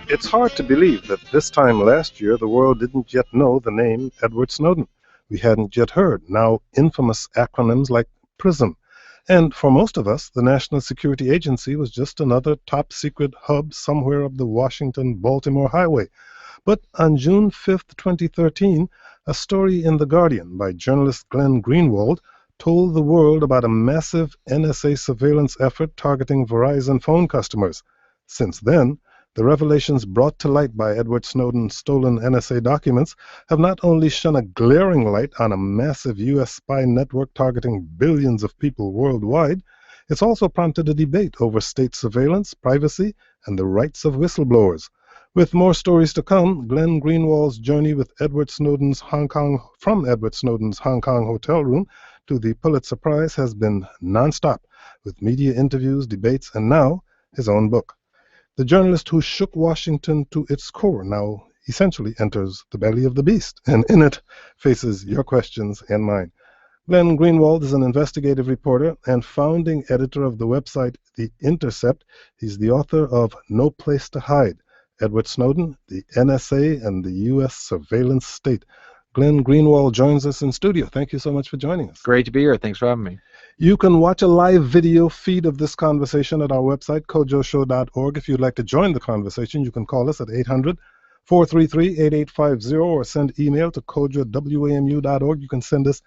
It's hard to believe that this time last year the world didn't yet know the name Edward Snowden. We hadn't yet heard now infamous acronyms like PRISM. And for most of us, the National Security Agency was just another top-secret hub somewhere up the Washington-Baltimore highway. But on June 5th, 2013, a story in The Guardian by journalist Glenn Greenwald told the world about a massive NSA surveillance effort targeting Verizon phone customers. Since then, the revelations brought to light by Edward Snowden's stolen NSA documents have not only shone a glaring light on a massive U.S. spy network targeting billions of people worldwide, it's also prompted a debate over state surveillance, privacy, and the rights of whistleblowers. With more stories to come, Glenn Greenwald's journey with from Edward Snowden's Hong Kong hotel room to the Pulitzer Prize has been nonstop, with media interviews, debates, and now his own book. The journalist who shook Washington to its core now essentially enters the belly of the beast, and in it faces your questions and mine. Glenn Greenwald is an investigative reporter and founding editor of the website The Intercept. He's the author of No Place to Hide: Edward Snowden, the NSA, and the U.S. Surveillance State. Glenn Greenwald joins us in studio. Thank you so much for joining us. Great to be here. Thanks for having me. You can watch a live video feed of this conversation at our website, kojoshow.org. If you'd like to join the conversation, you can call us at 800-433-8850 or send email to kojo@wamu.org. You can send us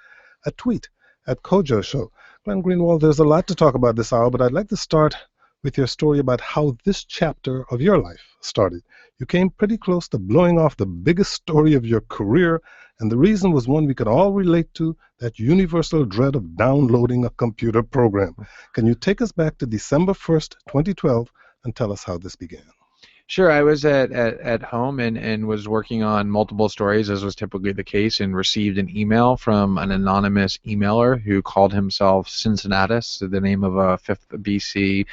a tweet at Kojo Show. Glenn Greenwald, there's a lot to talk about this hour, but I'd like to start with your story about how this chapter of your life started. You came pretty close to blowing off the biggest story of your career, and the reason was one we could all relate to, that universal dread of downloading a computer program. Can you take us back to December 1st, 2012, and tell us how this began? Sure. I was at home and was working on multiple stories, as was typically the case, and received an email from an anonymous emailer who called himself Cincinnatus, the name of a 5th BC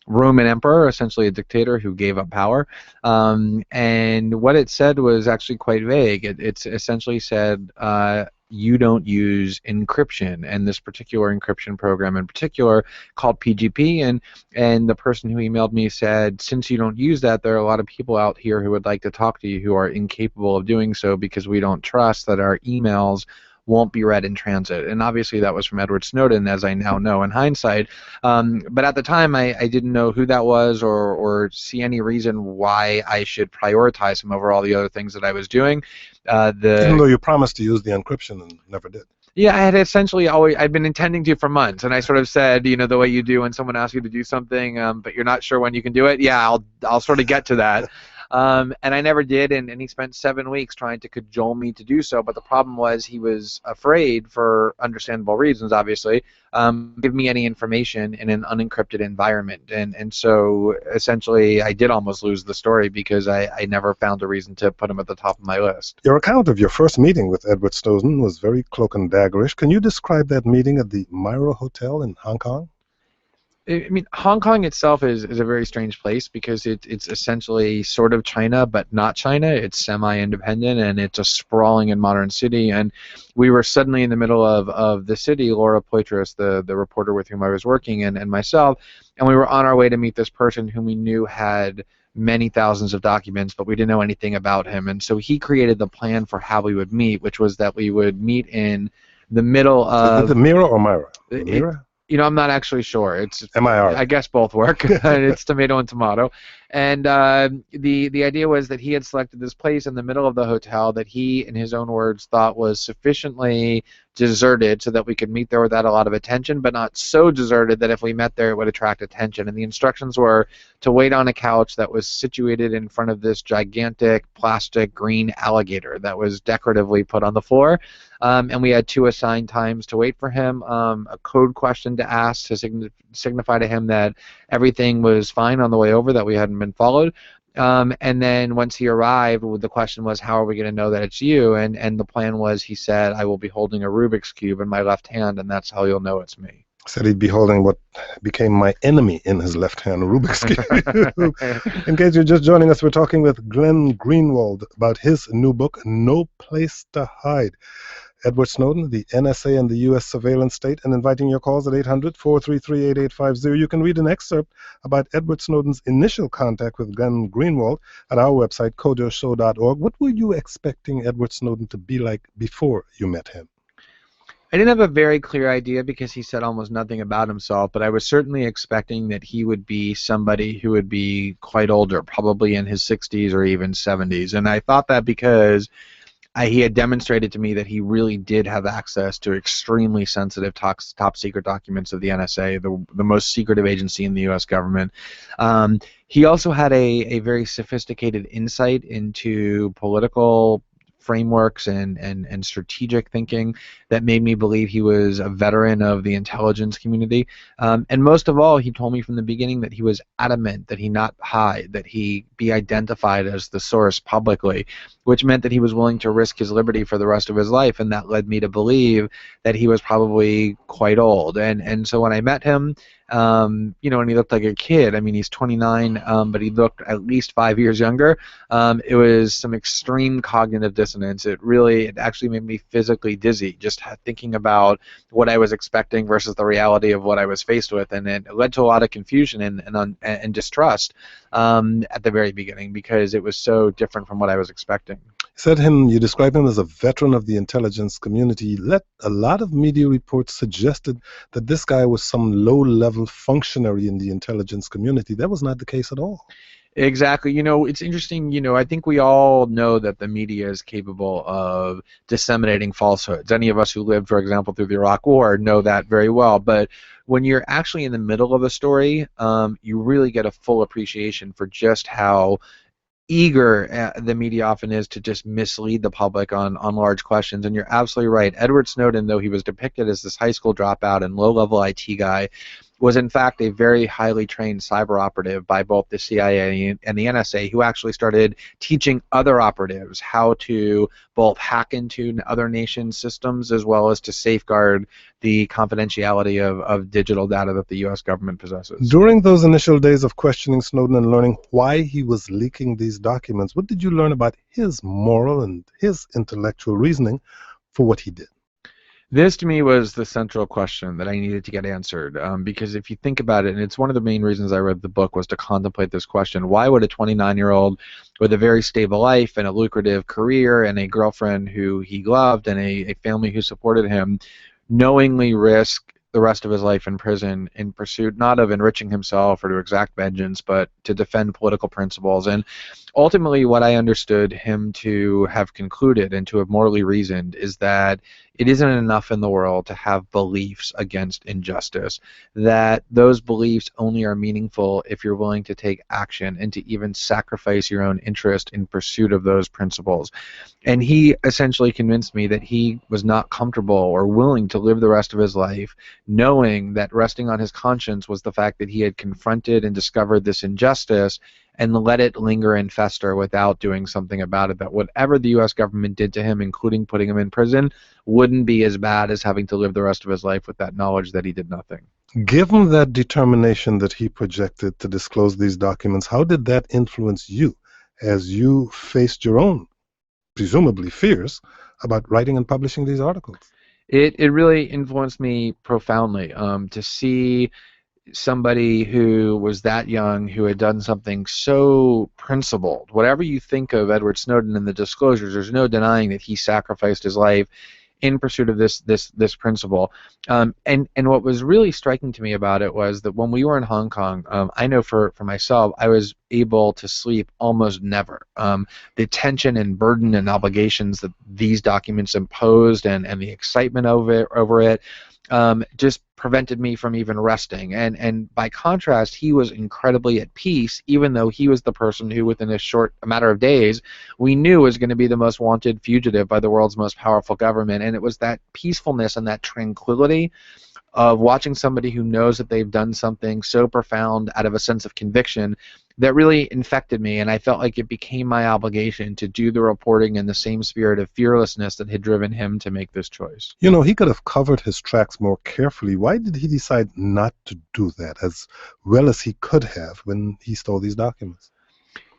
Roman emperor, essentially a dictator who gave up power. And what it said was actually quite vague. It essentially said, you don't use encryption, and this particular encryption program in particular called PGP, and the person who emailed me said, since you don't use that, there are a lot of people out here who would like to talk to you who are incapable of doing so because we don't trust that our emails won't be read in transit. And obviously that was from Edward Snowden, as I now know in hindsight. But at the time, I didn't know who that was or see any reason why I should prioritize him over all the other things that I was doing. Even though you promised to use the encryption and never did. Yeah, I had essentially I'd been intending to for months, and I sort of said, you know, the way you do when someone asks you to do something, but you're not sure when you can do it. Yeah, I'll sort of get to that. And I never did, and he spent 7 weeks trying to cajole me to do so, but the problem was he was afraid, for understandable reasons, obviously, give me any information in an unencrypted environment. And so essentially I did almost lose the story because I never found a reason to put him at the top of my list. Your account of your first meeting with Edward Snowden was very cloak and daggerish. Can you describe that meeting at the Myra Hotel in Hong Kong? I mean, Hong Kong itself is a very strange place because it's essentially sort of China, but not China. It's semi-independent, and it's a sprawling and modern city. And we were suddenly in the middle of the city, Laura Poitras, the reporter with whom I was working, and myself, and we were on our way to meet this person whom we knew had many thousands of documents, but we didn't know anything about him. And so he created the plan for how we would meet, which was that we would meet in the middle of... The Mira or Myra? The Mira? You know, I'm not actually sure. It's M-I-R. I guess both work. It's tomato and tomato. And the idea was that he had selected this place in the middle of the hotel that he, in his own words, thought was sufficiently deserted so that we could meet there without a lot of attention, but not so deserted that if we met there it would attract attention. And the instructions were to wait on a couch that was situated in front of this gigantic plastic green alligator that was decoratively put on the floor. And we had 2 assigned times to wait for him, a code question to ask to signify to him that everything was fine on the way over, that we hadn't been followed. And then once he arrived, the question was, how are we going to know that it's you? And the plan was, he said, I will be holding a Rubik's Cube in my left hand, and that's how you'll know it's me. Said he'd be holding what became my enemy in his left hand, Rubik's Cube. In case you're just joining us, we're talking with Glenn Greenwald about his new book, No Place to Hide. Edward Snowden, the NSA, and the U.S. surveillance state, and inviting your calls at 800-433-8850. You can read an excerpt about Edward Snowden's initial contact with Glenn Greenwald at our website, kojoshow.org. What were you expecting Edward Snowden to be like before you met him? I didn't have a very clear idea because he said almost nothing about himself, but I was certainly expecting that he would be somebody who would be quite older, probably in his 60s or even 70s. And I thought that because he had demonstrated to me that he really did have access to extremely sensitive top secret documents of the NSA, the most secretive agency in the U.S. government. He also had a very sophisticated insight into political frameworks and strategic thinking that made me believe he was a veteran of the intelligence community. And most of all, he told me from the beginning that he was adamant that he not hide, that he be identified as the source publicly, which meant that he was willing to risk his liberty for the rest of his life, and that led me to believe that he was probably quite old. And so when I met him, and he looked like a kid. I mean, he's 29, but he looked at least 5 years younger. It was some extreme cognitive dissonance. It actually made me physically dizzy just thinking about what I was expecting versus the reality of what I was faced with, and it led to a lot of confusion and distrust at the very beginning because it was so different from what I was expecting. You described him as a veteran of the intelligence community. A lot of media reports suggested that this guy was some low-level functionary in the intelligence community. That was not the case at all. Exactly. It's interesting. I think we all know that the media is capable of disseminating falsehoods. Any of us who lived, for example, through the Iraq War know that very well. But when you're actually in the middle of a story, you really get a full appreciation for just how eager the media often is to just mislead the public on large questions. And you're absolutely right. Edward Snowden, though he was depicted as this high school dropout and low-level IT guy, was in fact a very highly trained cyber operative by both the CIA and the NSA, who actually started teaching other operatives how to both hack into other nations' systems as well as to safeguard the confidentiality of digital data that the U.S. government possesses. During those initial days of questioning Snowden and learning why he was leaking these documents, what did you learn about his moral and his intellectual reasoning for what he did? This, to me, was the central question that I needed to get answered, because if you think about it, and it's one of the main reasons I read the book was to contemplate this question: why would a 29-year-old with a very stable life and a lucrative career and a girlfriend who he loved and a family who supported him knowingly risk the rest of his life in prison in pursuit not of enriching himself or to exact vengeance, but to defend political principles? And ultimately what I understood him to have concluded and to have morally reasoned is that it isn't enough in the world to have beliefs against injustice, that those beliefs only are meaningful if you're willing to take action and to even sacrifice your own interest in pursuit of those principles. And he essentially convinced me that he was not comfortable or willing to live the rest of his life knowing that resting on his conscience was the fact that he had confronted and discovered this injustice and let it linger and fester without doing something about it, that whatever the U.S. government did to him, including putting him in prison, wouldn't be as bad as having to live the rest of his life with that knowledge that he did nothing. Given that determination that he projected to disclose these documents, how did that influence you as you faced your own, presumably, fears about writing and publishing these articles? It really influenced me profoundly to see somebody who was that young, who had done something so principled. Whatever you think of Edward Snowden and the disclosures, there's no denying that he sacrificed his life in pursuit of this principle. And what was really striking to me about it was that when we were in Hong Kong, I know for myself, I was able to sleep almost never. The tension and burden and obligations that these documents imposed and the excitement over it just prevented me from even resting. And by contrast, he was incredibly at peace, even though he was the person who, within a short matter of days, we knew was going to be the most wanted fugitive by the world's most powerful government. And it was that peacefulness and that tranquility of watching somebody who knows that they've done something so profound out of a sense of conviction that really infected me, and I felt like it became my obligation to do the reporting in the same spirit of fearlessness that had driven him to make this choice. You know, he could have covered his tracks more carefully. Why did he decide not to do that as well as he could have when he stole these documents?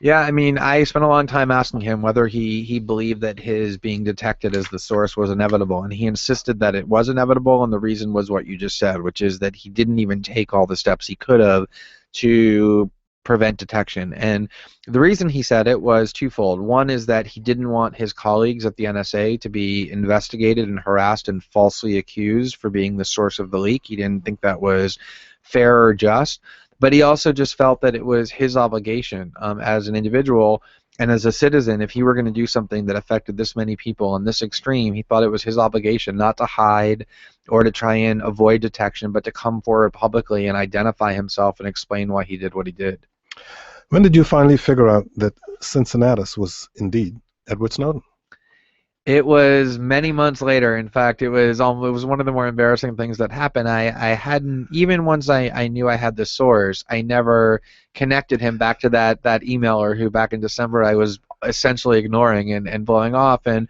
Yeah, I mean, I spent a long time asking him whether he believed that his being detected as the source was inevitable, and he insisted that it was inevitable, and the reason was what you just said, which is that he didn't even take all the steps he could have to prevent detection. And the reason he said it was twofold. One is that he didn't want his colleagues at the NSA to be investigated and harassed and falsely accused for being the source of the leak. He didn't think that was fair or just. But he also just felt that it was his obligation as an individual and as a citizen, if he were going to do something that affected this many people in this extreme, he thought it was his obligation not to hide or to try and avoid detection, but to come forward publicly and identify himself and explain why he did what he did. When did you finally figure out that Cincinnatus was indeed Edward Snowden? It was many months later. In fact, it was one of the more embarrassing things that happened. I hadn't, even once I knew I had the source, I never connected him back to that emailer who back in December I was essentially ignoring and blowing off. And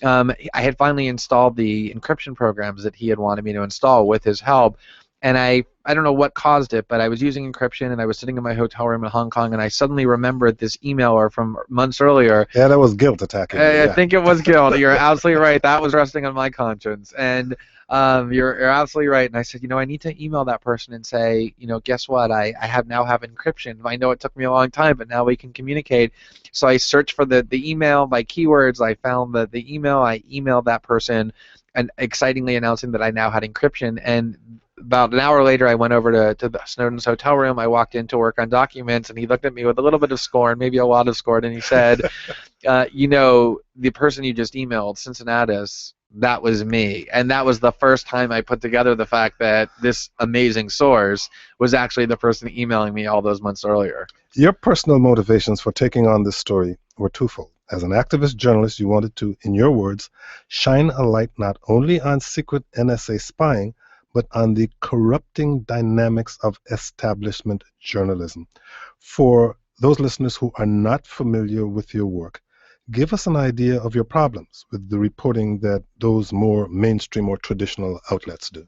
I had finally installed the encryption programs that he had wanted me to install with his help. And I don't know what caused it, but I was using encryption and I was sitting in my hotel room in Hong Kong and I suddenly remembered this emailer from months earlier. Yeah, that was guilt attacking. I think it was guilt. You're absolutely right. That was resting on my conscience. And you're absolutely right. And I said, I need to email that person and say, guess what? I now have encryption. I know it took me a long time, but now we can communicate. So I searched for the email by keywords. I found the email. I emailed that person and excitingly announcing that I now had encryption. And about an hour later, I went over to Snowden's hotel room. I walked in to work on documents, and he looked at me with a little bit of scorn, maybe a lot of scorn, and he said, the person you just emailed, Cincinnatus, that was me. And that was the first time I put together the fact that this amazing source was actually the person emailing me all those months earlier. Your personal motivations for taking on this story were twofold. As an activist journalist, you wanted to, in your words, shine a light not only on secret NSA spying, but on the corrupting dynamics of establishment journalism. For those listeners who are not familiar with your work, give us an idea of your problems with the reporting that those more mainstream or traditional outlets do.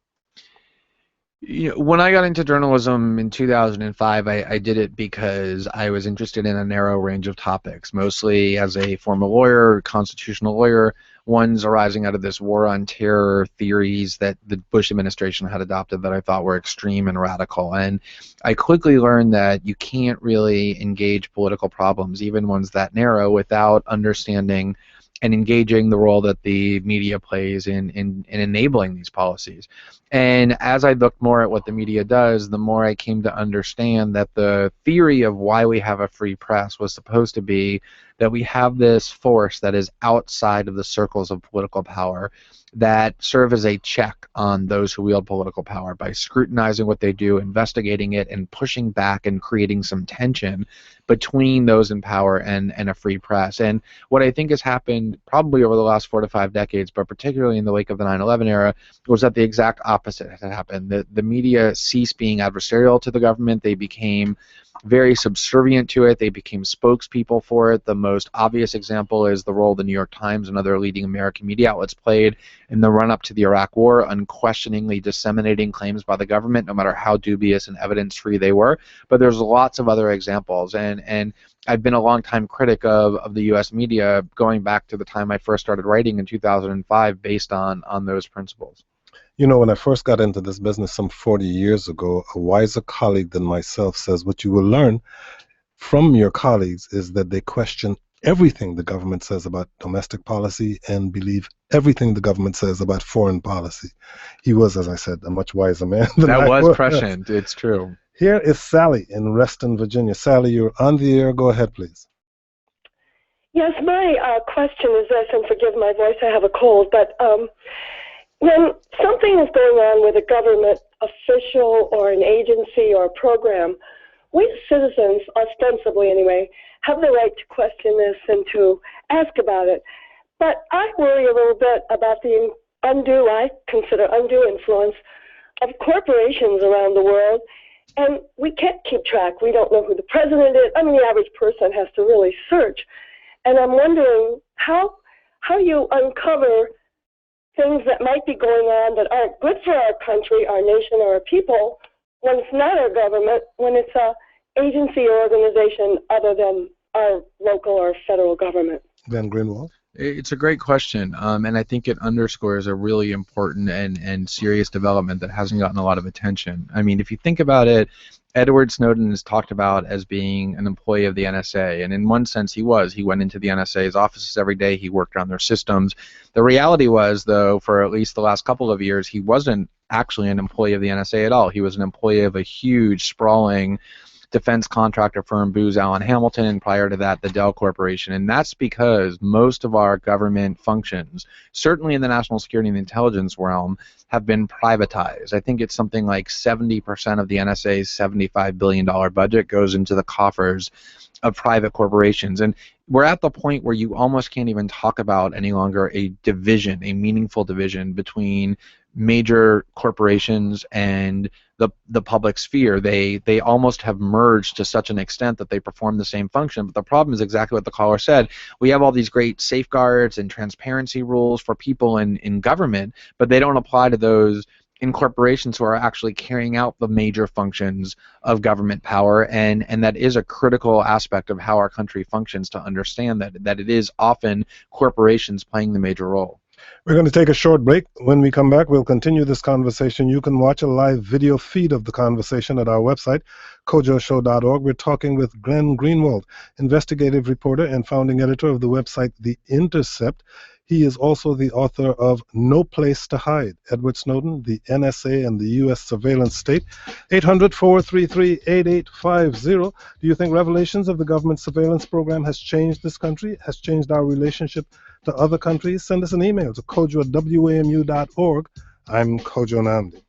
When I got into journalism in 2005, I did it because I was interested in a narrow range of topics, mostly as a former lawyer, constitutional lawyer, ones arising out of this war on terror theories that the Bush administration had adopted that I thought were extreme and radical. And I quickly learned that you can't really engage political problems, even ones that narrow, without understanding and engaging the role that the media plays in enabling these policies. And as I looked more at what the media does, the more I came to understand that the theory of why we have a free press was supposed to be that we have this force that is outside of the circles of political power that serve as a check on those who wield political power by scrutinizing what they do, investigating it, and pushing back and creating some tension between those in power and a free press. And what I think has happened probably over the last 4 to 5 decades, but particularly in the wake of the 9/11 era, was that the exact opposite had happened. The media ceased being adversarial to the government. They became very subservient to it. They became spokespeople for it. The most obvious example is the role the New York Times and other leading American media outlets played in the run-up to the Iraq War, unquestioningly disseminating claims by the government, no matter how dubious and evidence-free they were. But there's lots of other examples, and I've been a long-time critic of the U.S. media, going back to the time I first started writing in 2005, based on those principles. When I first got into this business some 40 years ago, a wiser colleague than myself says what you will learn from your colleagues is that they question everything the government says about domestic policy and believe everything the government says about foreign policy. He was, as I said, a much wiser man than I was. That was prescient. It's true. Here is Sally in Reston, Virginia. Sally, you're on the air. Go ahead, please. Yes, my question is this, and forgive my voice, I have a cold, but when something is going on with a government official or an agency or a program, we as citizens, ostensibly anyway, have the right to question this and to ask about it. But I worry a little bit about the I consider undue influence of corporations around the world, and we can't keep track. We don't know who the president is. I mean, the average person has to really search. And I'm wondering how you uncover things that might be going on that aren't good for our country, our nation, or our people, when it's not our government, when it's an agency or organization other than our local or federal government? Glenn Greenwald. It's a great question, and I think it underscores a really important and serious development that hasn't gotten a lot of attention. I mean, if you think about it, Edward Snowden is talked about as being an employee of the NSA, and in one sense he was. He went into the NSA's offices every day, he worked on their systems. The reality was, though, for at least the last couple of years, he wasn't actually an employee of the NSA at all. He was an employee of a huge, sprawling defense contractor firm, Booz Allen Hamilton, and prior to that, the Dell Corporation. And that's because most of our government functions, certainly in the national security and intelligence realm, have been privatized. I think it's something like 70% of the NSA's $75 billion budget goes into the coffers of private corporations. And we're at the point where you almost can't even talk about any longer a division, a meaningful division between major corporations and the public sphere. They almost have merged to such an extent that they perform the same function. But the problem is exactly what the caller said. We have all these great safeguards and transparency rules for people in government, but they don't apply to those in corporations who are actually carrying out the major functions of government power, and that is a critical aspect of how our country functions, to understand that it is often corporations playing the major role. We're going to take a short break. When we come back, we'll continue this conversation. You can watch a live video feed of the conversation at our website, kojoshow.org. We're talking with Glenn Greenwald, investigative reporter and founding editor of the website The Intercept. He is also the author of No Place to Hide, Edward Snowden, the NSA, and the U.S. Surveillance State. 800-433-8850. Do you think revelations of the government surveillance program has changed this country, has changed our relationship to other countries? Send us an email to kojo@wamu.org. I'm Kojo Nandi.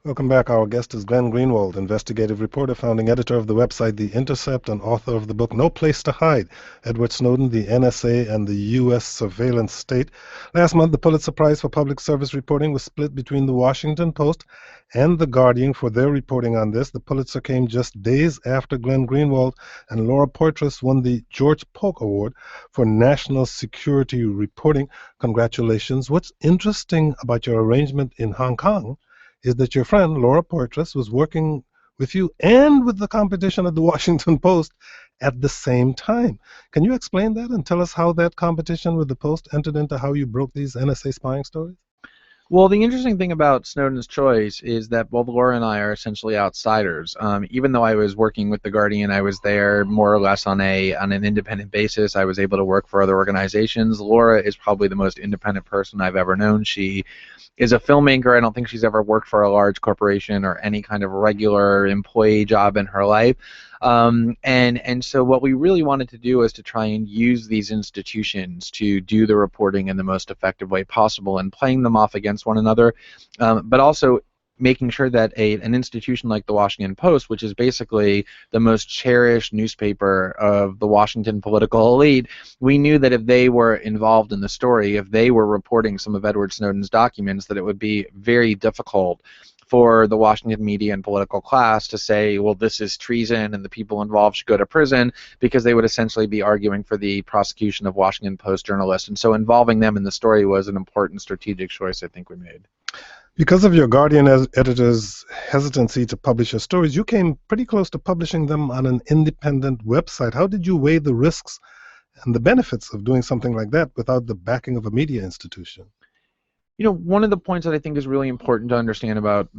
Welcome back. Our guest is Glenn Greenwald, investigative reporter, founding editor of the website The Intercept, and author of the book No Place to Hide, Edward Snowden, the NSA, and the U.S. Surveillance State. Last month, the Pulitzer Prize for Public Service Reporting was split between the Washington Post and The Guardian for their reporting on this. The Pulitzer came just days after Glenn Greenwald and Laura Poitras won the George Polk Award for National Security Reporting. Congratulations. What's interesting about your arrangement in Hong Kong is that your friend Laura Poitras was working with you and with the competition at the Washington Post at the same time. Can you explain that and tell us how that competition with the Post entered into how you broke these NSA spying stories? Well, the interesting thing about Snowden's choice is that both Laura and I are essentially outsiders. Even though I was working with The Guardian, I was there more or less on an independent basis. I was able to work for other organizations. Laura is probably the most independent person I've ever known. She is a filmmaker. I don't think she's ever worked for a large corporation or any kind of regular employee job in her life. And so what we really wanted to do is to try and use these institutions to do the reporting in the most effective way possible, and playing them off against one another, but also making sure that an institution like the Washington Post, which is basically the most cherished newspaper of the Washington political elite, we knew that if they were involved in the story, if they were reporting some of Edward Snowden's documents, that it would be very difficult for the Washington media and political class to say, well, this is treason and the people involved should go to prison, because they would essentially be arguing for the prosecution of Washington Post journalists. And so involving them in the story was an important strategic choice I think we made. Because of your Guardian editor's hesitancy to publish your stories, you came pretty close to publishing them on an independent website. How did you weigh the risks and the benefits of doing something like that without the backing of a media institution? You know, one of the points that I think is really important to understand about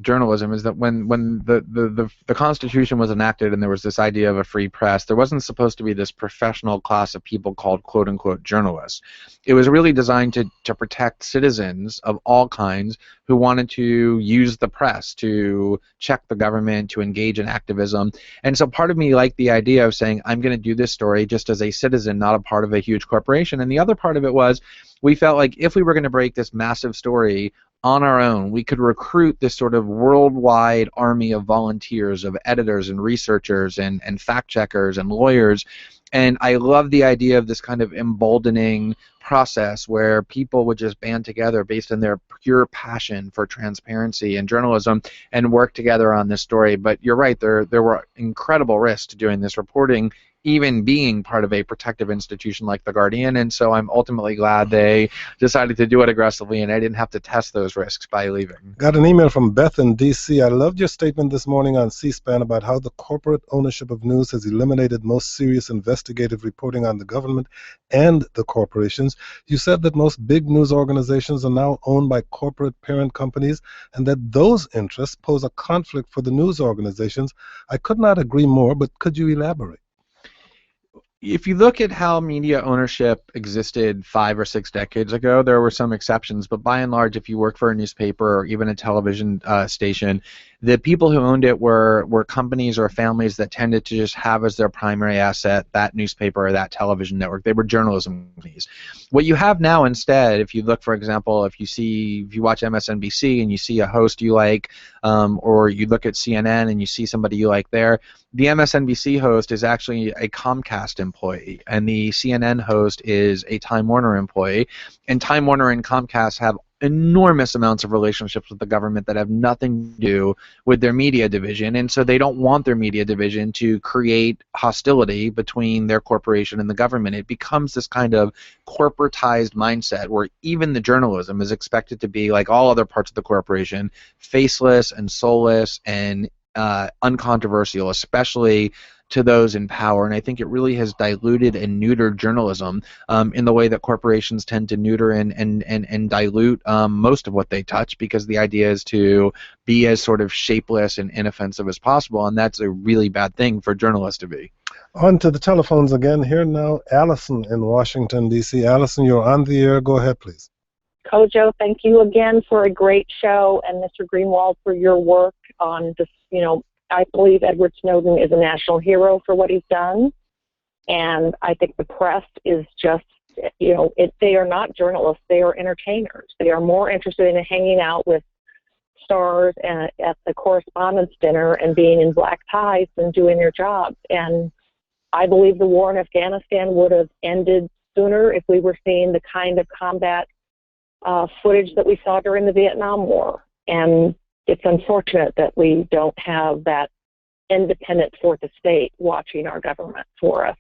journalism is that when the Constitution was enacted and there was this idea of a free press, there wasn't supposed to be this professional class of people called quote-unquote journalists. It was really designed to protect citizens of all kinds who wanted to use the press to check the government, to engage in activism. And so part of me liked the idea of saying, I'm going to do this story just as a citizen, not a part of a huge corporation. And the other part of it was, we felt like if we were going to break this massive story on our own, we could recruit this sort of worldwide army of volunteers, of editors and researchers and fact checkers and lawyers. And I love the idea of this kind of emboldening process where people would just band together based on their pure passion for transparency and journalism and work together on this story. But you're right, there were incredible risks to doing this reporting, even being part of a protective institution like the Guardian, and so I'm ultimately glad they decided to do it aggressively and I didn't have to test those risks by leaving. Got an email from Beth in D.C. I loved your statement this morning on C-SPAN about how the corporate ownership of news has eliminated most serious investigative reporting on the government and the corporations. You said that most big news organizations are now owned by corporate parent companies and that those interests pose a conflict for the news organizations. I could not agree more, but could you elaborate? If you look at how media ownership existed 5 or 6 decades ago, there were some exceptions, but by and large, if you work for a newspaper or even a television station, the people who owned it were companies or families that tended to just have as their primary asset that newspaper or that television network. They were journalism companies. What you have now instead, if you look, for example, if you watch MSNBC and you see a host you like, or you look at CNN and you see somebody you like there, the MSNBC host is actually a Comcast employee, and the CNN host is a Time Warner employee, and Time Warner and Comcast have enormous amounts of relationships with the government that have nothing to do with their media division, and so they don't want their media division to create hostility between their corporation and the government. It becomes this kind of corporatized mindset where even the journalism is expected to be, like all other parts of the corporation, faceless and soulless and uncontroversial, especially to those in power. And I think it really has diluted and neutered journalism in the way that corporations tend to neuter and dilute most of what they touch, because the idea is to be as sort of shapeless and inoffensive as possible, and that's a really bad thing for journalists to be. On to the telephones again. Here now, Allison in Washington, D.C. Allison, you're on the air. Go ahead, please. Kojo, thank you again for a great show, and Mr. Greenwald for your work on this. I believe Edward Snowden is a national hero for what he's done, and I think the press is just, they are not journalists, they are entertainers. They are more interested in hanging out with stars at the correspondence dinner and being in black ties than doing their jobs. And I believe the war in Afghanistan would have ended sooner if we were seeing the kind of combat footage that we saw during the Vietnam War. And it's unfortunate that we don't have that independent fourth estate watching our government for us.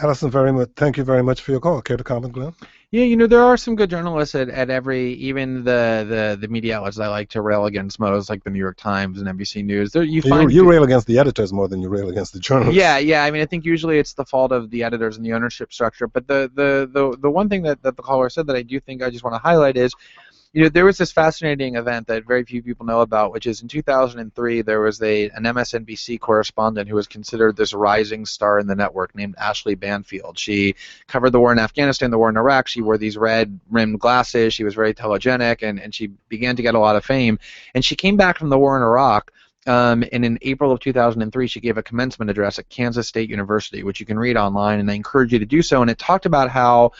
Allison, thank you very much for your call. Care to comment, Glenn? Yeah, there are some good journalists at every, even the media outlets I like to rail against most, like the New York Times and NBC News. You rail against the editors more than you rail against the journalists. Yeah. I mean, I think usually it's the fault of the editors and the ownership structure. But the one thing that the caller said that I do think I just want to highlight is, there was this fascinating event that very few people know about, which is in 2003, there was an MSNBC correspondent who was considered this rising star in the network named Ashley Banfield. She covered the war in Afghanistan, the war in Iraq. She wore these red-rimmed glasses. She was very telegenic, and she began to get a lot of fame. And she came back from the war in Iraq, and in April of 2003, she gave a commencement address at Kansas State University, which you can read online, and I encourage you to do so. And it talked about how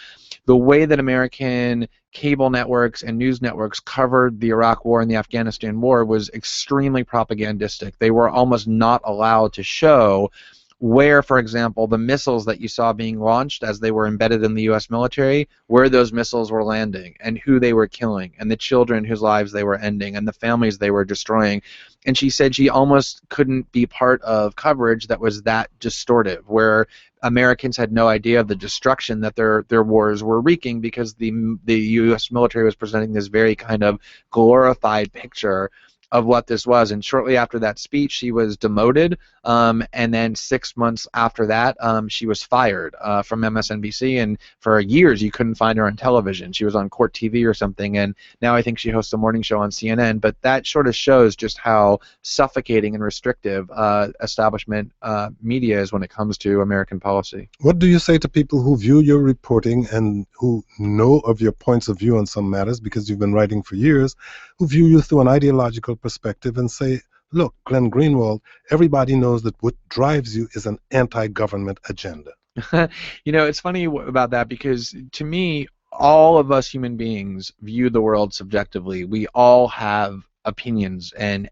the way that American cable networks and news networks covered the Iraq War and the Afghanistan War was extremely propagandistic. They were almost not allowed to show where, for example, the missiles that you saw being launched as they were embedded in the U.S. military, where those missiles were landing and who they were killing and the children whose lives they were ending and the families they were destroying. And she said she almost couldn't be part of coverage that was that distortive, where Americans had no idea of the destruction that their wars were wreaking, because the U.S. military was presenting this very kind of glorified picture of what this was. And shortly after that speech, she was demoted, and then 6 months after that, she was fired from MSNBC, and for years you couldn't find her on television. She was on Court TV or something, and now I think she hosts a morning show on CNN. But that sort of shows just how suffocating and restrictive establishment media is when it comes to American policy. What do you say to people who view your reporting and who know of your points of view on some matters, because you've been writing for years, who view you through an ideological perspective and say, look, Glenn Greenwald, everybody knows that what drives you is an anti-government agenda? You know, it's funny about that, because to me, all of us human beings view the world subjectively. We all have opinions, and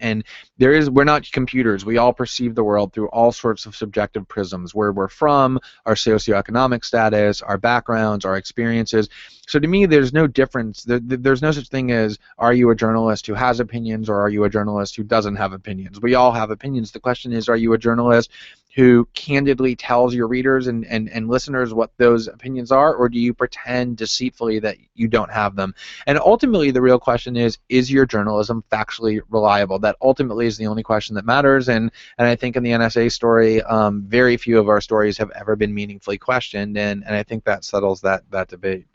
we're not computers. We all perceive the world through all sorts of subjective prisms, where we're from, our socioeconomic status, our backgrounds, our experiences. So to me, there's no difference. There's no such thing as, are you a journalist who has opinions, or are you a journalist who doesn't have opinions? We all have opinions. The question is, are you a journalist who candidly tells your readers and listeners what those opinions are, or do you pretend deceitfully that you don't have them? And ultimately, the real question is your journalism factually reliable? That ultimately is the only question that matters, and I think in the NSA story, very few of our stories have ever been meaningfully questioned, and I think that settles that debate.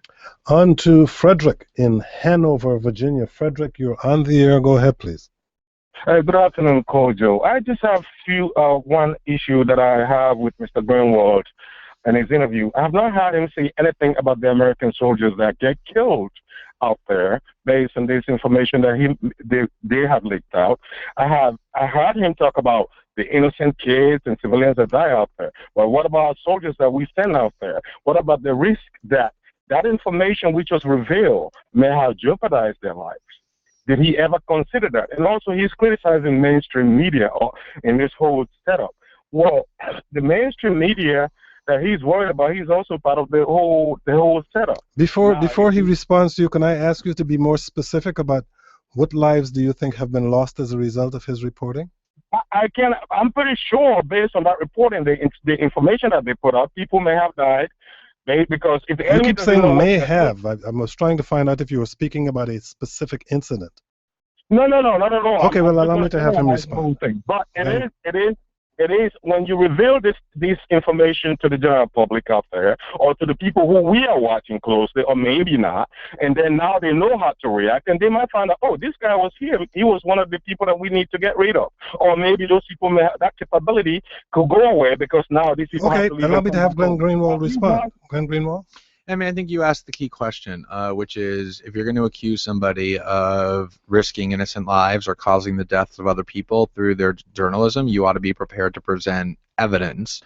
On to Frederick in Hanover, Virginia. Frederick, you're on the air. Go ahead, please. Good afternoon, Kojo. I just have one issue that I have with Mr. Greenwald and his interview. I have not heard him say anything about the American soldiers that get killed out there based on this information that they have leaked out. I heard him talk about the innocent kids and civilians that die out there. Well, what about soldiers that we send out there? What about the risk that information which was revealed may have jeopardized their lives? Did he ever consider that? And also, he's criticizing mainstream media in this whole setup. Well, the mainstream media that he's worried about, he's also part of the whole setup. Before he responds to you, can I ask you to be more specific about what lives do you think have been lost as a result of his reporting? I'm pretty sure, based on that reporting, the information that they put out, people may have died. Because if you keep saying may have, I was trying to find out if you were speaking about a specific incident. No, not at all. Okay, well, allow me to have him respond. But it is when you reveal this information to the general public out there, or to the people who we are watching closely, or maybe not, and then now they know how to react, and they might find out, oh, this guy was here. He was one of the people that we need to get rid of. Or maybe those people may have that capability could go away, because now these people have to leave. Allow me to have Glenn Greenwald respond. Glenn Greenwald? I mean, I think you asked the key question, which is, if you're going to accuse somebody of risking innocent lives or causing the deaths of other people through their journalism, you ought to be prepared to present evidence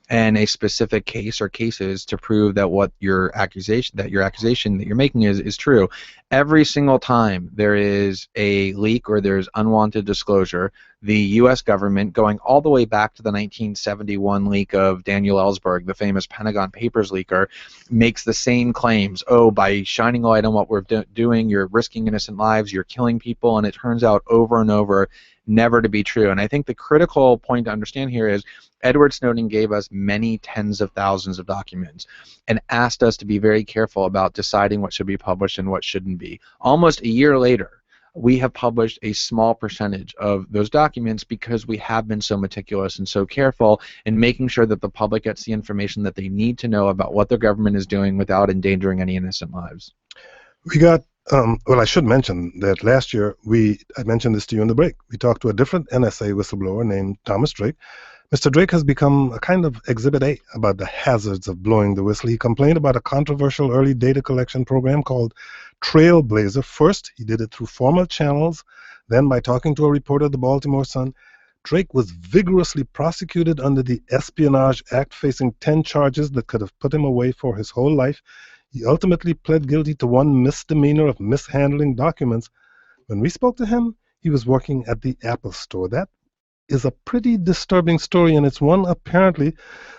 and a specific case or cases to prove that what your accusation that you're making is true. Every single time there is a leak or there's unwanted disclosure, the U.S. government, going all the way back to the 1971 leak of Daniel Ellsberg, the famous Pentagon Papers leaker, makes the same claims. Oh, by shining light on what we're doing, you're risking innocent lives, you're killing people, and it turns out over and over never to be true. And I think the critical point to understand here is Edward Snowden gave us many tens of thousands of documents and asked us to be very careful about deciding what should be published and what shouldn't be. Almost a year later, we have published a small percentage of those documents because we have been so meticulous and so careful in making sure that the public gets the information that they need to know about what their government is doing without endangering any innocent lives. We got well, I should mention that last year, I mentioned this to you in the break, we talked to a different NSA whistleblower named Thomas Drake. Mr. Drake has become a kind of Exhibit A about the hazards of blowing the whistle. He complained about a controversial early data collection program called Trailblazer. First, he did it through formal channels. Then, by talking to a reporter at the Baltimore Sun, Drake was vigorously prosecuted under the Espionage Act, facing 10 charges that could have put him away for his whole life. He ultimately pled guilty to one misdemeanor of mishandling documents. When we spoke to him, he was working at the Apple Store. That is a pretty disturbing story, and it's one apparently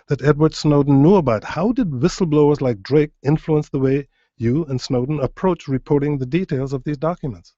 that Edward Snowden knew about. How did whistleblowers like Drake influence the way you and Snowden approach reporting the details of these documents?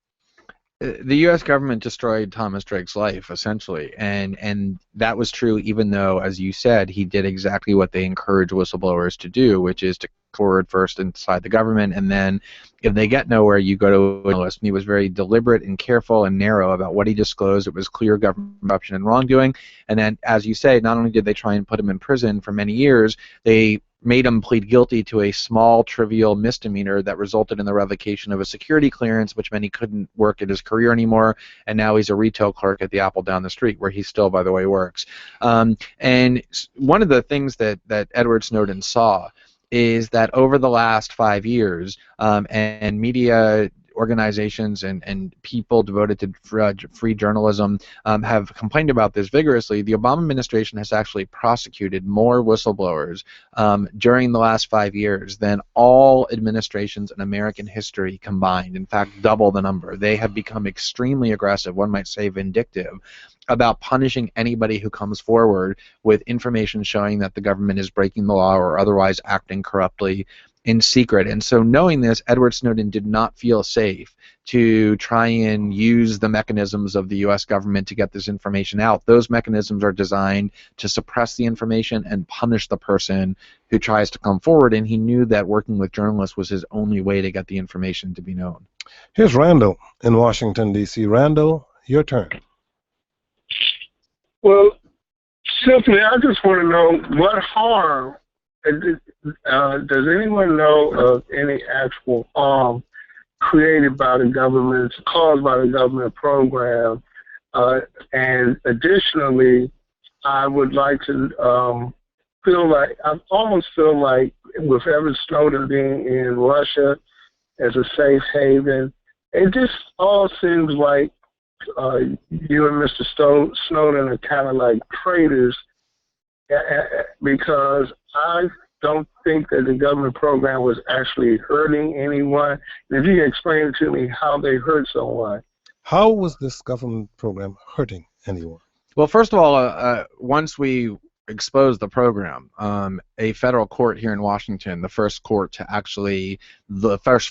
The U.S. government destroyed Thomas Drake's life, essentially, and that was true even though, as you said, he did exactly what they encourage whistleblowers to do, which is to forward first inside the government, and then if they get nowhere, you go to a journalist. And he was very deliberate and careful and narrow about what he disclosed. It was clear government corruption and wrongdoing, and then, as you say, not only did they try and put him in prison for many years, they made him plead guilty to a small, trivial misdemeanor that resulted in the revocation of a security clearance, which meant he couldn't work at his career anymore, and now he's a retail clerk at the Apple down the street, where he still, by the way, works. And one of the things that Edward Snowden saw is that over the last 5 years, and media organizations and people devoted to free journalism have complained about this vigorously. The Obama administration has actually prosecuted more whistleblowers during the last 5 years than all administrations in American history combined. In fact, double the number. They have become extremely aggressive, one might say vindictive, about punishing anybody who comes forward with information showing that the government is breaking the law or otherwise acting corruptly in secret. And so, knowing this, Edward Snowden did not feel safe to try and use the mechanisms of the U.S. government to get this information out. Those mechanisms are designed to suppress the information and punish the person who tries to come forward, and he knew that working with journalists was his only way to get the information to be known. Here's Randall in Washington, D.C. Randall, your turn. Well, simply, I just want to know what harm, does anyone know of any actual harm created by the government, caused by the government program? And additionally, I would like to I almost feel like with Edward Snowden being in Russia as a safe haven, it just all seems like you and Mr. Snowden are kind of like traitors, because I don't think that the government program was actually hurting anyone. And if you can explain to me how they hurt someone. How was this government program hurting anyone? Well, first of all, once we exposed the program, a federal court here in Washington, the first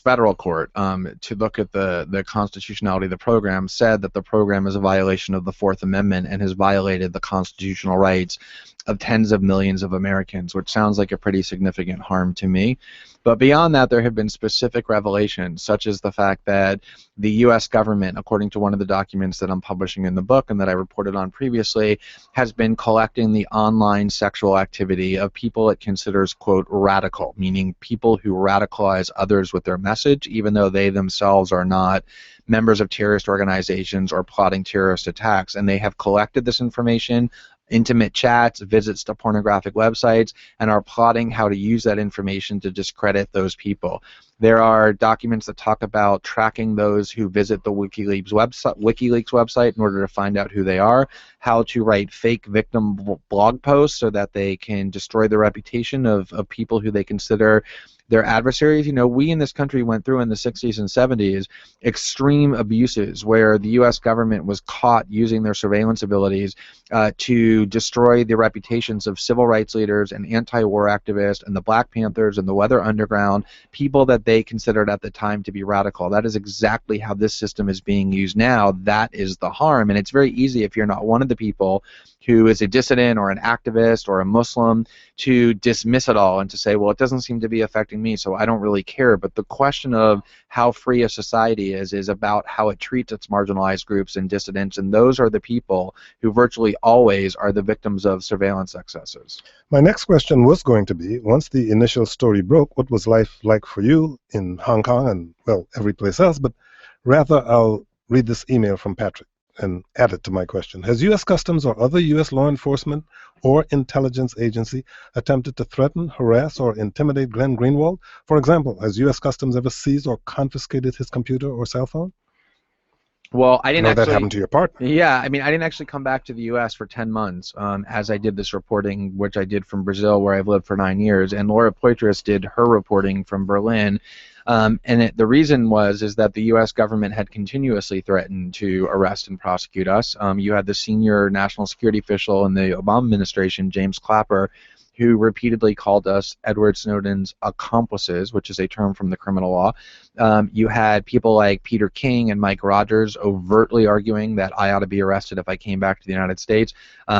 federal court to look at the constitutionality of the program, said that the program is a violation of the Fourth Amendment and has violated the constitutional rights of tens of millions of Americans, which sounds like a pretty significant harm to me. But beyond that, there have been specific revelations, such as the fact that the U.S. government, according to one of the documents that I'm publishing in the book and that I reported on previously, has been collecting the online sexual activity of people it considers, quote, radical, meaning people who radicalize others with their message, even though they themselves are not members of terrorist organizations or plotting terrorist attacks. And they have collected this information, intimate chats, visits to pornographic websites, and are plotting how to use that information to discredit those people. There are documents that talk about tracking those who visit the WikiLeaks website in order to find out who they are, how to write fake victim blog posts so that they can destroy the reputation of people who they consider their adversaries. You know, we in this country went through in the 60s and 70s extreme abuses where the U.S. government was caught using their surveillance abilities to destroy the reputations of civil rights leaders and anti-war activists and the Black Panthers and the Weather Underground, people that they considered at the time to be radical. That is exactly how this system is being used now. That is the harm, and it's very easy if you're not one of the people who is a dissident or an activist or a Muslim to dismiss it all and to say, well, it doesn't seem to be affecting me, so I don't really care. But the question of how free a society is about how it treats its marginalized groups and dissidents, and those are the people who virtually always are the victims of surveillance excesses. My next question was going to be, once the initial story broke, what was life like for you in Hong Kong and, well, every place else? But rather, I'll read this email from Patrick and add it to my question. Has U.S. Customs or other U.S. law enforcement or intelligence agency attempted to threaten, harass, or intimidate Glenn Greenwald? For example, has U.S. Customs ever seized or confiscated his computer or cell phone? Well, I I didn't know that actually. happened to your partner. Yeah, I mean, I didn't actually come back to the U.S. for 10 months as I did this reporting, which I did from Brazil, where I've lived for 9 years, and Laura Poitras did her reporting from Berlin. The reason is that the U.S. government had continuously threatened to arrest and prosecute us. You had the senior national security official in the Obama administration, James Clapper, who repeatedly called us Edward Snowden's accomplices, which is a term from the criminal law. You had people like Peter King and Mike Rogers overtly arguing that I ought to be arrested if I came back to the United States.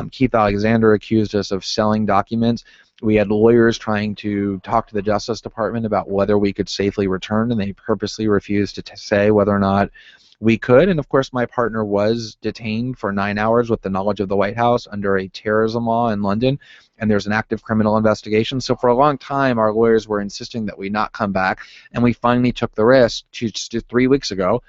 Keith Alexander accused us of selling documents. We had lawyers trying to talk to the Justice Department about whether we could safely return, and they purposely refused to say whether or not we could. And of course, my partner was detained for 9 hours with the knowledge of the White House under a terrorism law in London, and there's an active criminal investigation. So for a long time, our lawyers were insisting that we not come back, and we finally took the risk just 3 weeks ago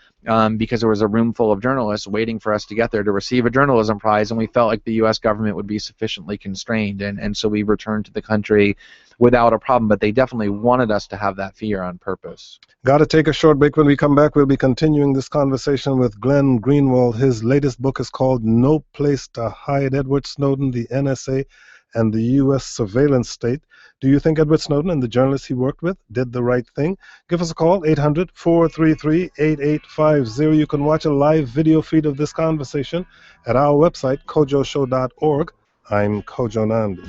because there was a room full of journalists waiting for us to get there to receive a journalism prize, and we felt like the U.S. government would be sufficiently constrained, and so we returned to the country without a problem, but they definitely wanted us to have that fear on purpose. Got to take a short break. When we come back, we'll be continuing this conversation with Glenn Greenwald. His latest book is called No Place to Hide: Edward Snowden, the NSA, and the U.S. Surveillance State. Do you think Edward Snowden and the journalists he worked with did the right thing? Give us a call, 800-433-8850. You can watch a live video feed of this conversation at our website, kojoshow.org. I'm Kojo Nandi.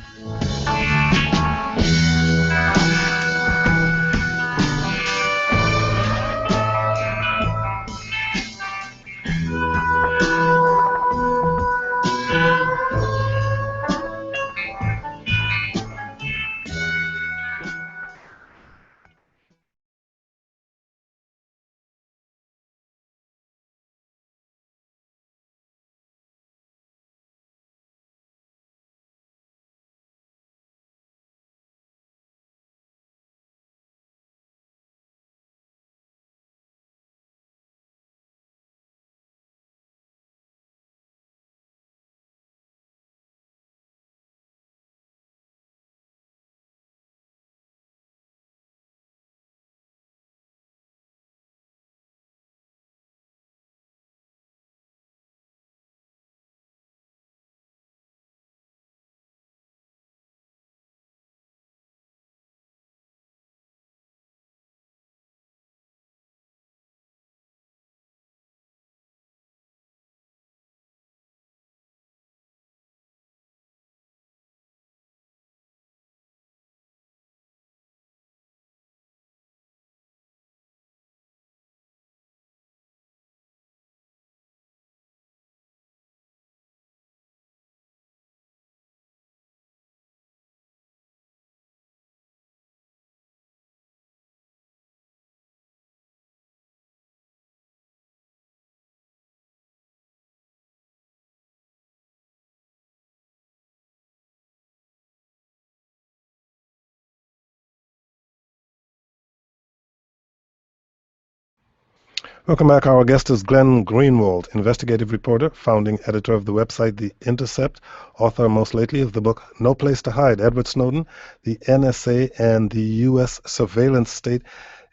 Welcome back. Our guest is Glenn Greenwald, investigative reporter, founding editor of the website The Intercept, author most lately of the book No Place to Hide: Edward Snowden, the NSA, and the U.S. Surveillance State.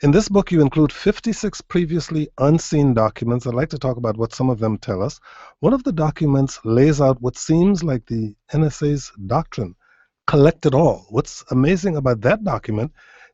In this book, you include 56 previously unseen documents. I'd like to talk about what some of them tell us. One of the documents lays out what seems like the NSA's doctrine: collect it all. What's amazing about that document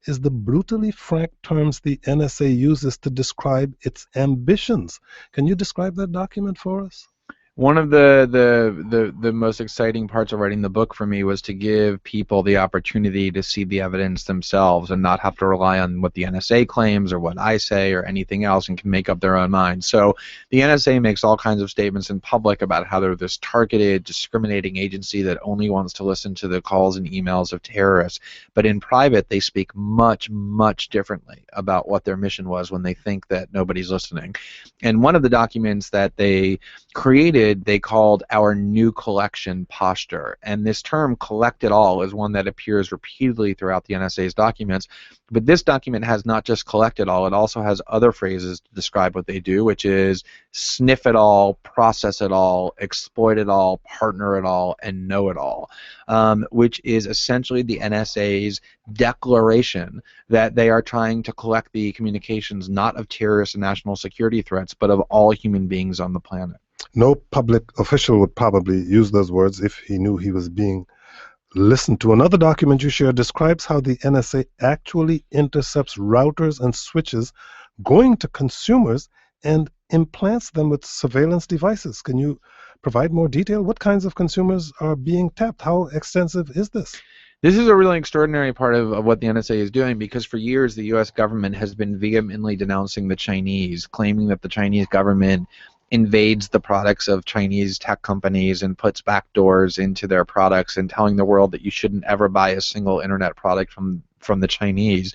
is the brutally frank terms the NSA uses to describe its ambitions. Can you describe that document for us? One of the most exciting parts of writing the book for me was to give people the opportunity to see the evidence themselves and not have to rely on what the NSA claims or what I say or anything else, and can make up their own mind. So the NSA makes all kinds of statements in public about how they're this targeted, discriminating agency that only wants to listen to the calls and emails of terrorists. But in private, they speak much, much differently about what their mission was when they think that nobody's listening. And one of the documents that they created created, they called our new collection posture. And this term, collect it all, is one that appears repeatedly throughout the NSA's documents. But this document has not just collect it all, it also has other phrases to describe what they do, which is sniff it all, process it all, exploit it all, partner it all, and know it all, which is essentially the NSA's declaration that they are trying to collect the communications not of terrorist and national security threats, but of all human beings on the planet. No public official would probably use those words if he knew he was being listened to. Another document you shared describes how the NSA actually intercepts routers and switches going to consumers and implants them with surveillance devices. Can you provide more detail? What kinds of consumers are being tapped? How extensive is this? This is a really extraordinary part of what the NSA is doing, because for years the U.S. government has been vehemently denouncing the Chinese, claiming that the Chinese government invades the products of Chinese tech companies and puts backdoors into their products, and telling the world that you shouldn't ever buy a single internet product from the Chinese.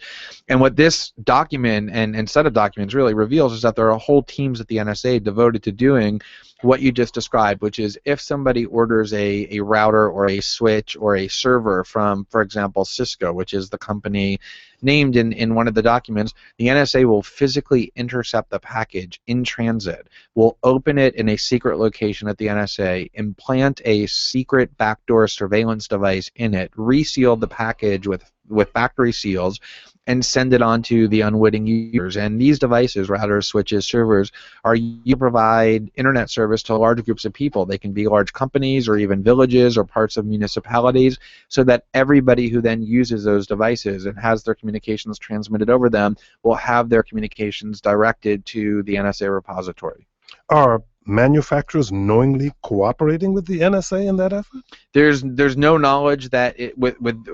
And what this document and set of documents really reveals is that there are whole teams at the NSA devoted to doing what you just described, which is if somebody orders a router or a switch or a server from, for example, Cisco, which is the company named in one of the documents, the NSA will physically intercept the package in transit, will open it in a secret location at the NSA, implant a secret backdoor surveillance device in it, reseal the package with factory seals, and send it on to the unwitting users. And these devices, routers, switches, servers, are used to provide internet service to large groups of people. They can be large companies or even villages or parts of municipalities, so that everybody who then uses those devices and has their communications transmitted over them will have their communications directed to the NSA repository. Are manufacturers knowingly cooperating with the NSA in that effort? There's no knowledge that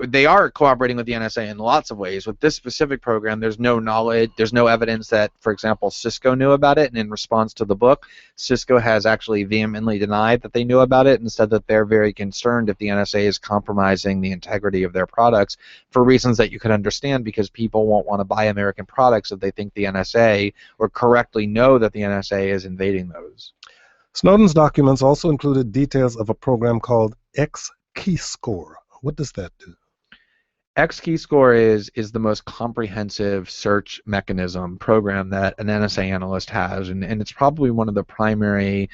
they are cooperating with the NSA in lots of ways. With this specific program, there's no knowledge, there's no evidence that, for example, Cisco knew about it, and in response to the book, Cisco has actually vehemently denied that they knew about it and said that they're very concerned if the NSA is compromising the integrity of their products, for reasons that you could understand, because people won't want to buy American products if they think the NSA, or correctly know that the NSA is invading those. Snowden's documents also included details of a program called X-Keyscore. What does that do? X-Keyscore is the most comprehensive search mechanism program that an NSA analyst has, and it's probably one of the primary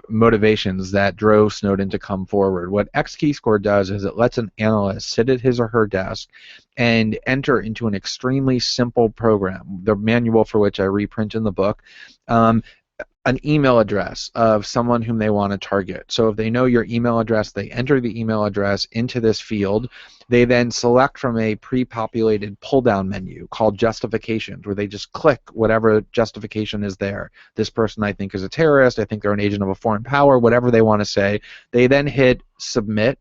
motivations that drove Snowden to come forward. What X-Keyscore does is it lets an analyst sit at his or her desk and enter into an extremely simple program, the manual for which I reprint in the book, an email address of someone whom they want to target. So if they know your email address, they enter the email address into this field. They then select from a pre-populated pull-down menu called justifications, where they just click whatever justification is there. This person I think is a terrorist, I think they're an agent of a foreign power, whatever they want to say. They then hit submit.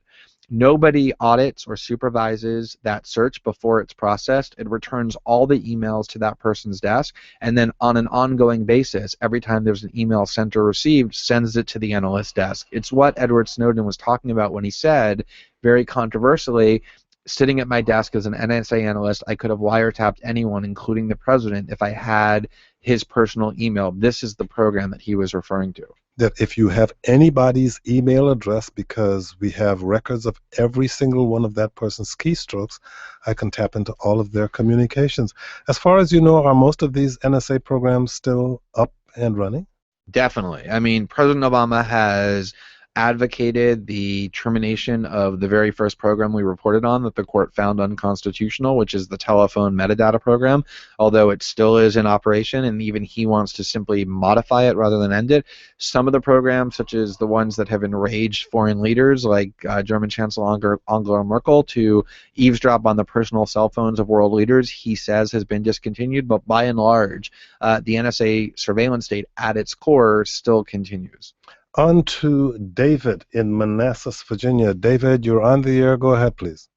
Nobody audits or supervises that search before it's processed. It returns all the emails to that person's desk, and then on an ongoing basis, every time there's an email sent or received, sends it to the analyst's desk. It's what Edward Snowden was talking about when he said, very controversially, sitting at my desk as an NSA analyst, I could have wiretapped anyone, including the president, if I had his personal email. This is the program that he was referring to. That if you have anybody's email address, because we have records of every single one of that person's keystrokes, I can tap into all of their communications. As far as you know, are most of these NSA programs still up and running? Definitely. I mean, President Obama has advocated the termination of the very first program we reported on that the court found unconstitutional, which is the telephone metadata program, although it still is in operation, and even he wants to simply modify it rather than end it. Some of the programs, such as the ones that have enraged foreign leaders like German Chancellor Angela Merkel to eavesdrop on the personal cell phones of world leaders, he says has been discontinued, but by and large, the NSA surveillance state at its core still continues. On to David in Manassas, Virginia. David, you're on the air. Go ahead, please.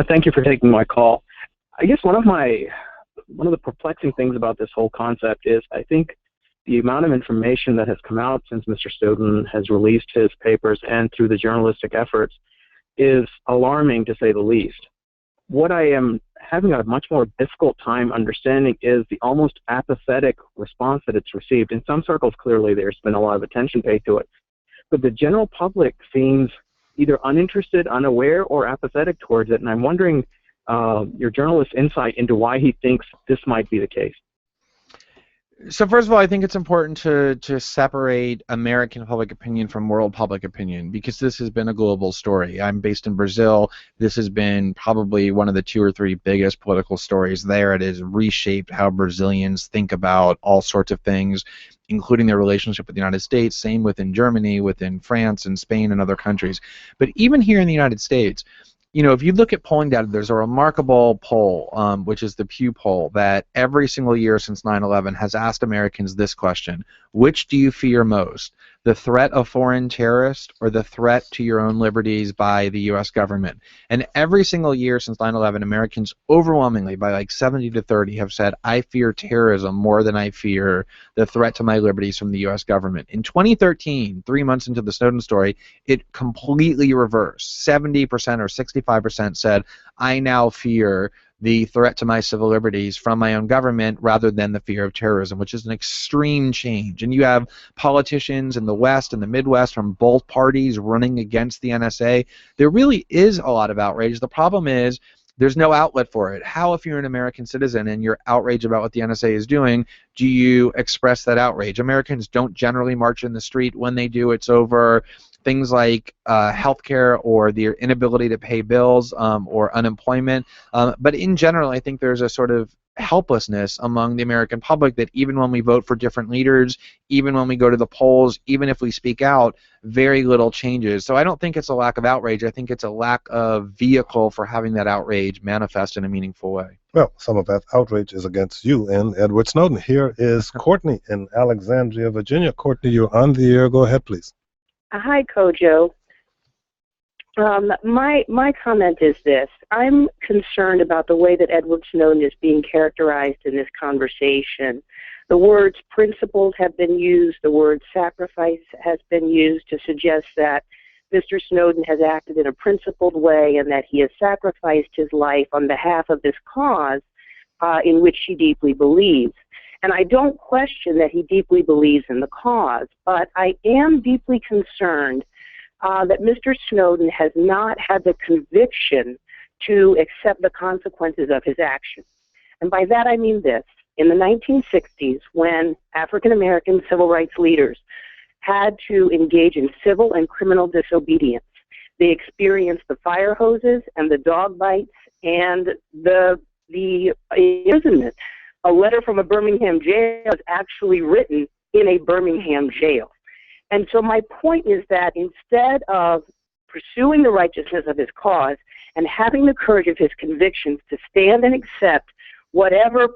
Thank you for taking my call. I guess one of the perplexing things about this whole concept is I think the amount of information that has come out since Mr. Snowden has released his papers and through the journalistic efforts is alarming, to say the least. what I am having a much more difficult time understanding is the almost apathetic response that it's received. In some circles, clearly, there's been a lot of attention paid to it. But the general public seems either uninterested, unaware, or apathetic towards it. And I'm wondering your journalist's insight into why he thinks this might be the case. So first of all, I think it's important to separate American public opinion from world public opinion, because this has been a global story. I'm based in Brazil. This has been probably one of the 2 or 3 biggest political stories there. It has reshaped how Brazilians think about all sorts of things, including their relationship with the United States, same within Germany, within France and Spain and other countries. But even here in the United States, you know, if you look at polling data, there's a remarkable poll, which is the Pew poll, that every single year since 9/11 has asked Americans this question: which do you fear most, the threat of foreign terrorists or the threat to your own liberties by the U.S. government? And every single year since 9/11, Americans overwhelmingly, by like 70 to 30, have said, I fear terrorism more than I fear the threat to my liberties from the U.S. government. In 2013, 3 months into the Snowden story, it completely reversed. 70% or 65% said, I now fear the threat to my civil liberties from my own government rather than the fear of terrorism, which is an extreme change. And you have politicians in the West and the Midwest from both parties running against the NSA. There really is a lot of outrage. The problem is there's no outlet for it. How, if you're an American citizen and you're outraged about what the NSA is doing, do you express that outrage? Americans don't generally march in the street. When they do, it's over things like healthcare or their inability to pay bills or unemployment. But in general, I think there's a sort of helplessness among the American public that even when we vote for different leaders, even when we go to the polls, even if we speak out, very little changes. So I don't think it's a lack of outrage. I think it's a lack of vehicle for having that outrage manifest in a meaningful way. Well, some of that outrage is against you and Edward Snowden. Here is Courtney in Alexandria, Virginia. Courtney, you're on the air. Go ahead, please. Hi, Kojo. My comment is this. I'm concerned about the way that Edward Snowden is being characterized in this conversation. The words principled have been used. The word sacrifice has been used to suggest that Mr. Snowden has acted in a principled way and that he has sacrificed his life on behalf of this cause in which he deeply believes. And I don't question that he deeply believes in the cause, but I am deeply concerned that Mr. Snowden has not had the conviction to accept the consequences of his actions. And by that I mean this. In the 1960s, when African-American civil rights leaders had to engage in civil and criminal disobedience, they experienced the fire hoses and the dog bites and the imprisonment. A letter from a Birmingham jail was actually written in a Birmingham jail. And so my point is that instead of pursuing the righteousness of his cause and having the courage of his convictions to stand and accept whatever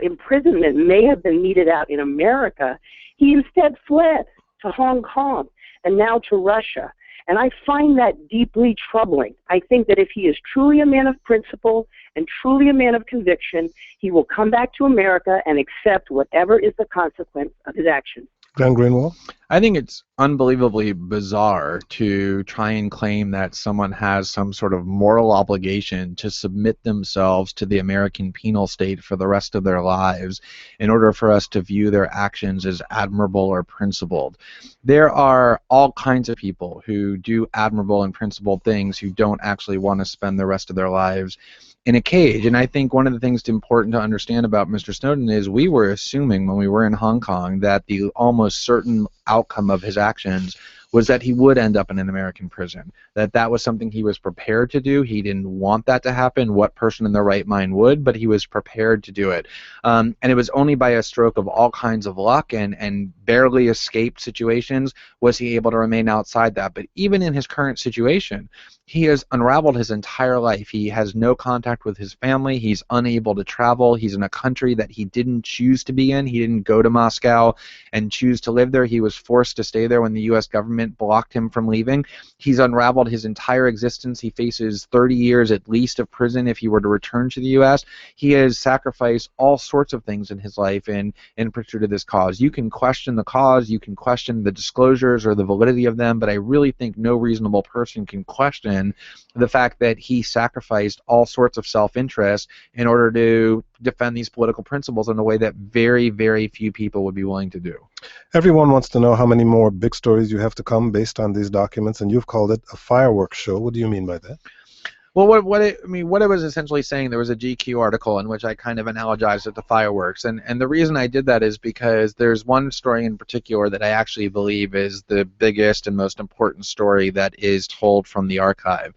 imprisonment may have been meted out in America, he instead fled to Hong Kong and now to Russia. And I find that deeply troubling. I think that if he is truly a man of principle and truly a man of conviction, he will come back to America and accept whatever is the consequence of his actions. Glenn Greenwald? I think it's unbelievably bizarre to try and claim that someone has some sort of moral obligation to submit themselves to the American penal state for the rest of their lives in order for us to view their actions as admirable or principled. There are all kinds of people who do admirable and principled things who don't actually want to spend the rest of their lives in a cage. And I think one of the things important to understand about Mr. Snowden is we were assuming when we were in Hong Kong that the almost certain outcome of his actions was that he would end up in an American prison, that was something he was prepared to do. He didn't want that to happen. What person in their right mind would, but he was prepared to do it. And it was only by a stroke of all kinds of luck and barely escaped situations was he able to remain outside that. But even in his current situation, he has unraveled his entire life. He has no contact with his family. He's unable to travel. He's in a country that he didn't choose to be in. He didn't go to Moscow and choose to live there. He was forced to stay there when the U.S. government blocked him from leaving. He's unraveled his entire existence. He faces 30 years at least of prison if he were to return to the U.S. He has sacrificed all sorts of things in his life in pursuit of this cause. You can question the cause, you can question the disclosures or the validity of them, but I really think no reasonable person can question the fact that he sacrificed all sorts of self-interest in order to defend these political principles in a way that very, very few people would be willing to do. Everyone wants to know how many more big stories you have to come based on these documents, and you've called it a fireworks show. What do you mean by that? Well, what I was essentially saying, there was a GQ article in which I kind of analogized it to fireworks, and the reason I did that is because there's one story in particular that I actually believe is the biggest and most important story that is told from the archive.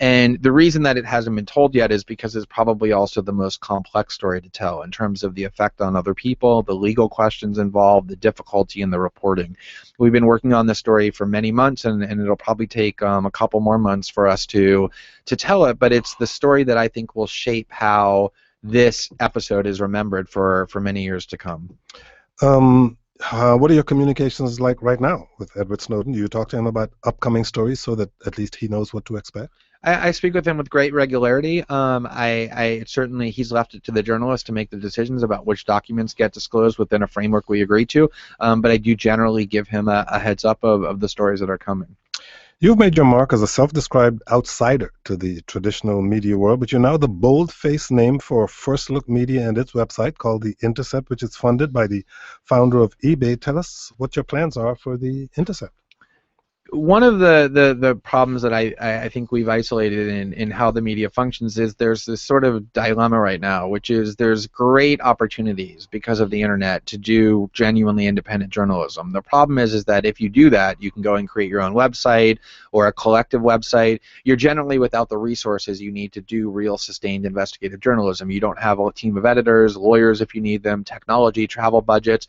And the reason that it hasn't been told yet is because it's probably also the most complex story to tell in terms of the effect on other people, the legal questions involved, the difficulty in the reporting. We've been working on this story for many months, and it'll probably take a couple more months for us to tell it, but it's the story that I think will shape how this episode is remembered for many years to come. What are your communications like right now with Edward Snowden? Do you talk to him about upcoming stories so that at least he knows what to expect? I speak with him with great regularity. I certainly, he's left it to the journalists to make the decisions about which documents get disclosed within a framework we agree to, but I do generally give him a heads up of the stories that are coming. You've made your mark as a self-described outsider to the traditional media world, but you're now the bold-faced name for First Look Media and its website called The Intercept, which is funded by the founder of eBay. Tell us what your plans are for The Intercept. One of the problems that I think we've isolated in how the media functions is there's this sort of dilemma right now, which is there's great opportunities because of the internet to do genuinely independent journalism. The problem is that if you do that, you can go and create your own website or a collective website. You're generally without the resources you need to do real sustained investigative journalism. You don't have a team of editors, lawyers if you need them, technology, travel budgets.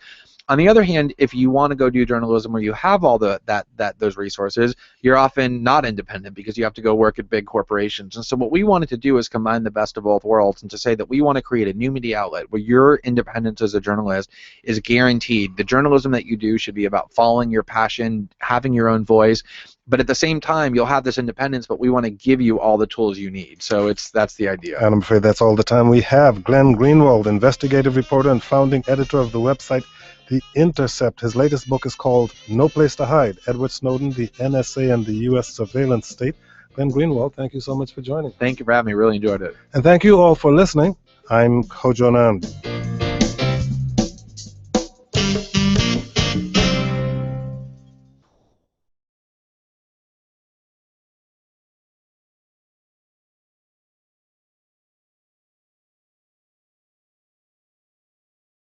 On the other hand, if you want to go do journalism where you have all those resources, you're often not independent because you have to go work at big corporations. And so what we wanted to do is combine the best of both worlds and to say that we want to create a new media outlet where your independence as a journalist is guaranteed. The journalism that you do should be about following your passion, having your own voice, but at the same time, you'll have this independence, but we want to give you all the tools you need. So that's the idea. And I'm afraid that's all the time we have. Glenn Greenwald, investigative reporter and founding editor of the website The Intercept. His latest book is called No Place to Hide, Edward Snowden, the NSA, and the U.S. Surveillance State. Glenn Greenwald, thank you so much for joining. Thank you for having me. Really enjoyed it. And thank you all for listening. I'm Kojo Nand.